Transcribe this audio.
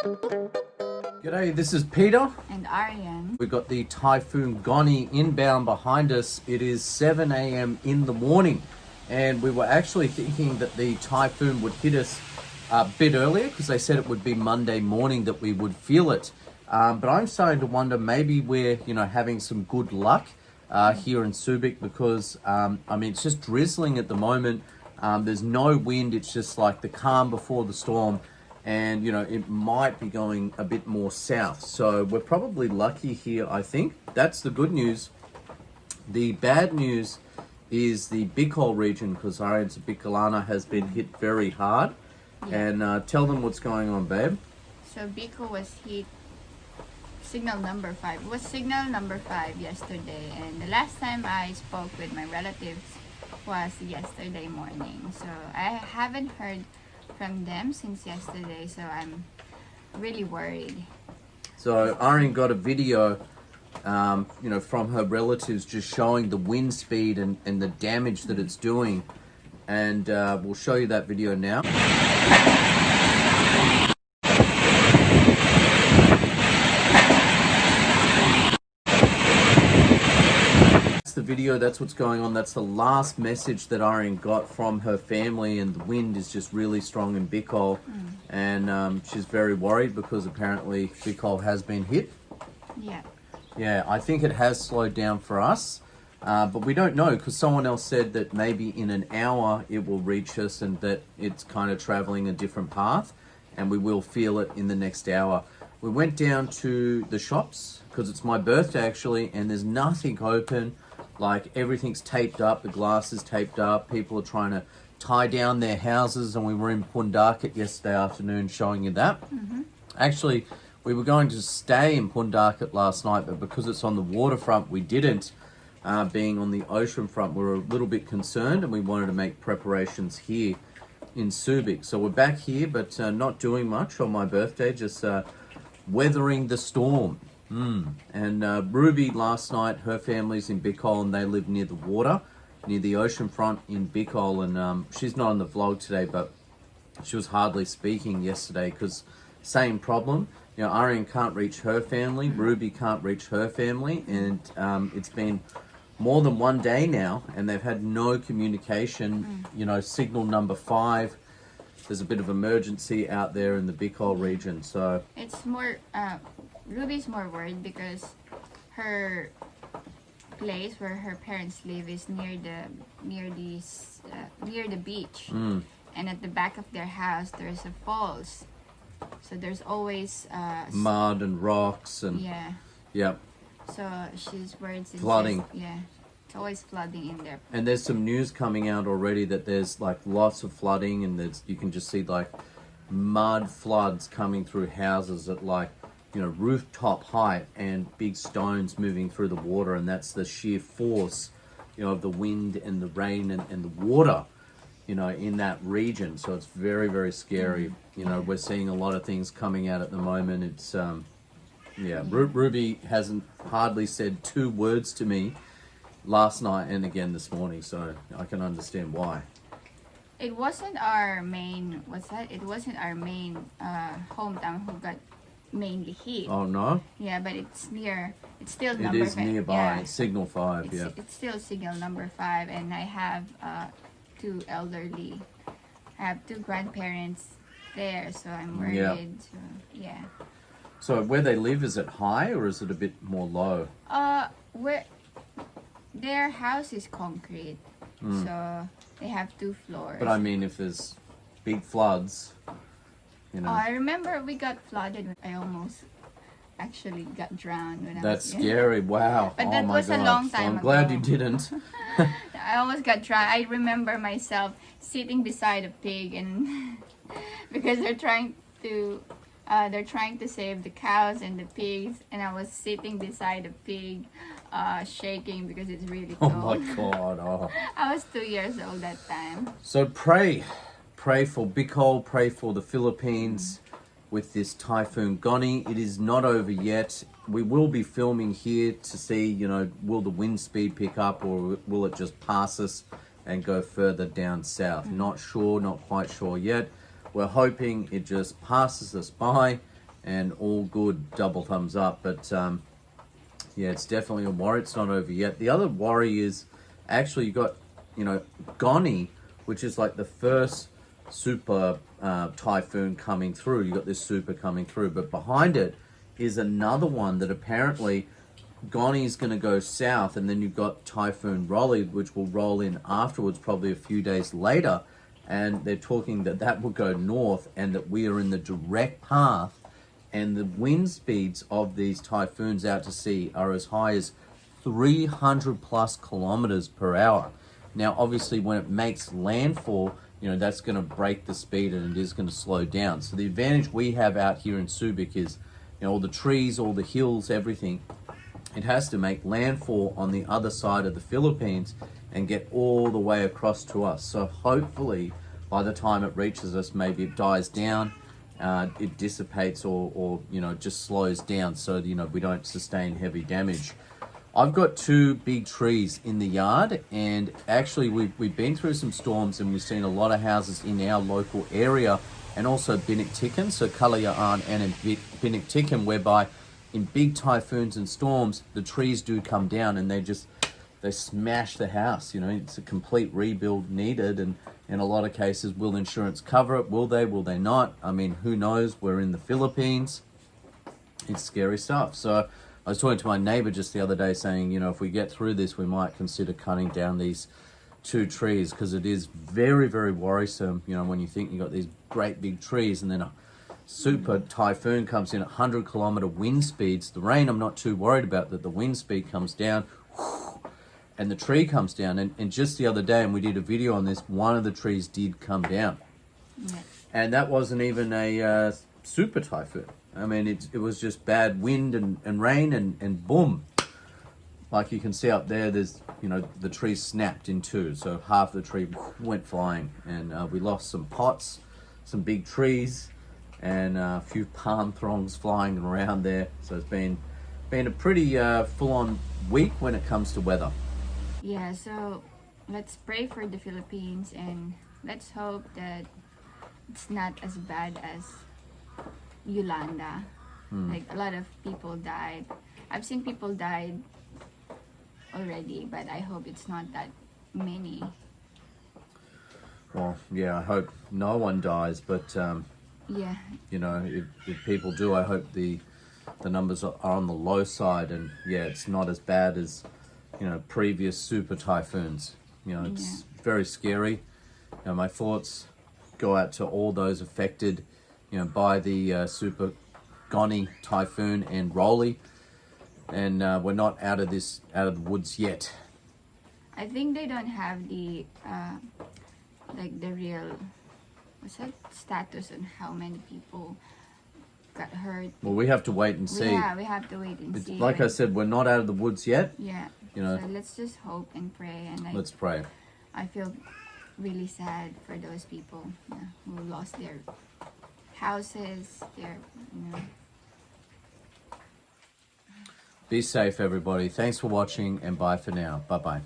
G'day, this is Peter. And Aryan. We've got the Typhoon Goni inbound behind us. It is 7 a.m. in the morning, and we were actually thinking that the typhoon would hit us a bit earlier because they said it would be Monday morning that we would feel it. But I'm starting to wonder maybe we're having some good luck here in Subic because it's just drizzling at the moment. There's no wind. It's just like the calm before the storm. And it might be going a bit more south, so we're probably lucky here. I think that's the good news. The bad news is the Bicol region, because Arian's Bicolana has been hit very hard. And tell them what's going on, babe. So Bicol was hit signal number 5. It was signal number 5 yesterday, and the last time I spoke with my relatives was yesterday morning. So I haven't heard from them since yesterday, so I'm really worried. So Arian got a video from her relatives just showing the wind speed and the damage that it's doing, and we'll show you that video now. The video, that's what's going on. That's the last message that Arian got from her family, and the wind is just really strong in Bicol, and she's very worried because apparently Bicol has been hit. Yeah, I think it has slowed down for us, but we don't know because someone else said that maybe in an hour it will reach us and that it's kind of traveling a different path and we will feel it in the next hour. We went down to the shops because it's my birthday actually, and there's nothing open. Like, everything's taped up, the glass is taped up, people are trying to tie down their houses, and we were in Pundarkit yesterday afternoon showing you that. Actually, we were going to stay in Pundarkit last night, but because it's on the waterfront, we didn't. Being on the ocean front, we were a little bit concerned, and we wanted to make preparations here in Subic. So we're back here, but not doing much on my birthday, just weathering the storm. And Ruby last night, her family's in Bicol and they live near the water, near the ocean front in Bicol, and she's not on the vlog today, but she was hardly speaking yesterday because same problem. Arian can't reach her family, Ruby can't reach her family, and it's been more than one day now and they've had no communication. Signal number 5, there's a bit of emergency out there in the Bicol region, so it's more Ruby's more worried because her place where her parents live is near the beach, and at the back of their house there's a falls, so there's always mud and rocks and so she's worried since flooding. It's always flooding in there. And there's some news coming out already that there's like lots of flooding, and you can just see like mud floods coming through houses at like rooftop height, and big stones moving through the water, and that's the sheer force of the wind and the rain and the water in that region. So it's very, very scary. We're seeing a lot of things coming out at the moment. It's Ruby hasn't hardly said 2 words to me last night and again this morning, so I can understand why. It wasn't our main it wasn't our main hometown who got mainly hit. Oh no? Yeah, but it's still it number 5. It is nearby, signal 5. It's still signal number 5, and I have 2 elderly. I have 2 grandparents there, so I'm worried. So where they live, is it high or is it a bit more low? Where their house is concrete, so they have 2 floors. But I mean, if there's big floods, I remember we got flooded. I almost actually got drowned when That's I was scary. Wow. But that was God. a long time I'm ago. glad you didn't. I almost got drowned. I remember myself sitting beside a pig, and because they're trying to save the cows and the pigs, and I was sitting beside a pig, shaking because it's really cold. Oh my God. Oh. I was 2 years old that time. So pray for Bicol, pray for the Philippines with this Typhoon Goni. It is not over yet. We will be filming here to see, will the wind speed pick up or will it just pass us and go further down south? Not sure, not quite sure yet. We're hoping it just passes us by and all good, double thumbs up. But yeah, it's definitely a worry. It's not over yet. The other worry is actually you got, Goni, which is like the first super typhoon coming through. You got this super coming through, but behind it is another one that apparently Goni is going to go south, and then you've got Typhoon Rolly, which will roll in afterwards, probably a few days later. And they're talking that will go north, and that we are in the direct path. And the wind speeds of these typhoons out to sea are as high as 300 plus kilometers per hour. Now, obviously, when it makes landfall, that's going to break the speed, and it is going to slow down. So the advantage we have out here in Subic is, all the trees, all the hills, everything. It has to make landfall on the other side of the Philippines and get all the way across to us. So hopefully, by the time it reaches us, maybe it dies down, it dissipates, or just slows down, so we don't sustain heavy damage. I've got 2 big trees in the yard, and actually we've been through some storms, and we've seen a lot of houses in our local area, and also Binuktikan, so Kalayaan and in Binuktikan, whereby in big typhoons and storms, the trees do come down and they smash the house. It's a complete rebuild needed, and in a lot of cases, will insurance cover it? Will they not? I mean, who knows? We're in the Philippines. It's scary stuff. So I was talking to my neighbor just the other day saying, if we get through this, we might consider cutting down these 2 trees, because it is very, very worrisome, when you think you've got these great big trees and then a super typhoon comes in at 100-kilometer wind speeds. The rain I'm not too worried about, that the wind speed comes down and the tree comes down. And just the other day, and we did a video on this, one of the trees did come down. Yeah. And that wasn't even a super typhoon. I mean, it was just bad wind and rain, and boom. Like you can see up there, there's, the tree snapped in 2. So half the tree went flying, and we lost some pots, some big trees, and a few palm throngs flying around there. So it's been a pretty full-on week when it comes to weather. Yeah, so let's pray for the Philippines, and let's hope that it's not as bad as Yolanda. Like, a lot of people died. I've seen people died already, but I hope it's not that many. Well, yeah, I hope no one dies, but yeah, if people do, I hope the numbers are on the low side, and yeah, it's not as bad as previous super typhoons. It's very scary. My thoughts go out to all those affected by the super Goni typhoon and Rolly, and we're not out of the woods yet. I think they don't have the the real status on how many people got hurt. Well, we have to wait and see. Yeah, we have to wait and see. Like I said, we're not out of the woods yet. Yeah. So let's just hope and pray. And let's pray. I feel really sad for those people who lost their houses, Be safe, everybody. Thanks for watching, and bye for now. Bye-bye.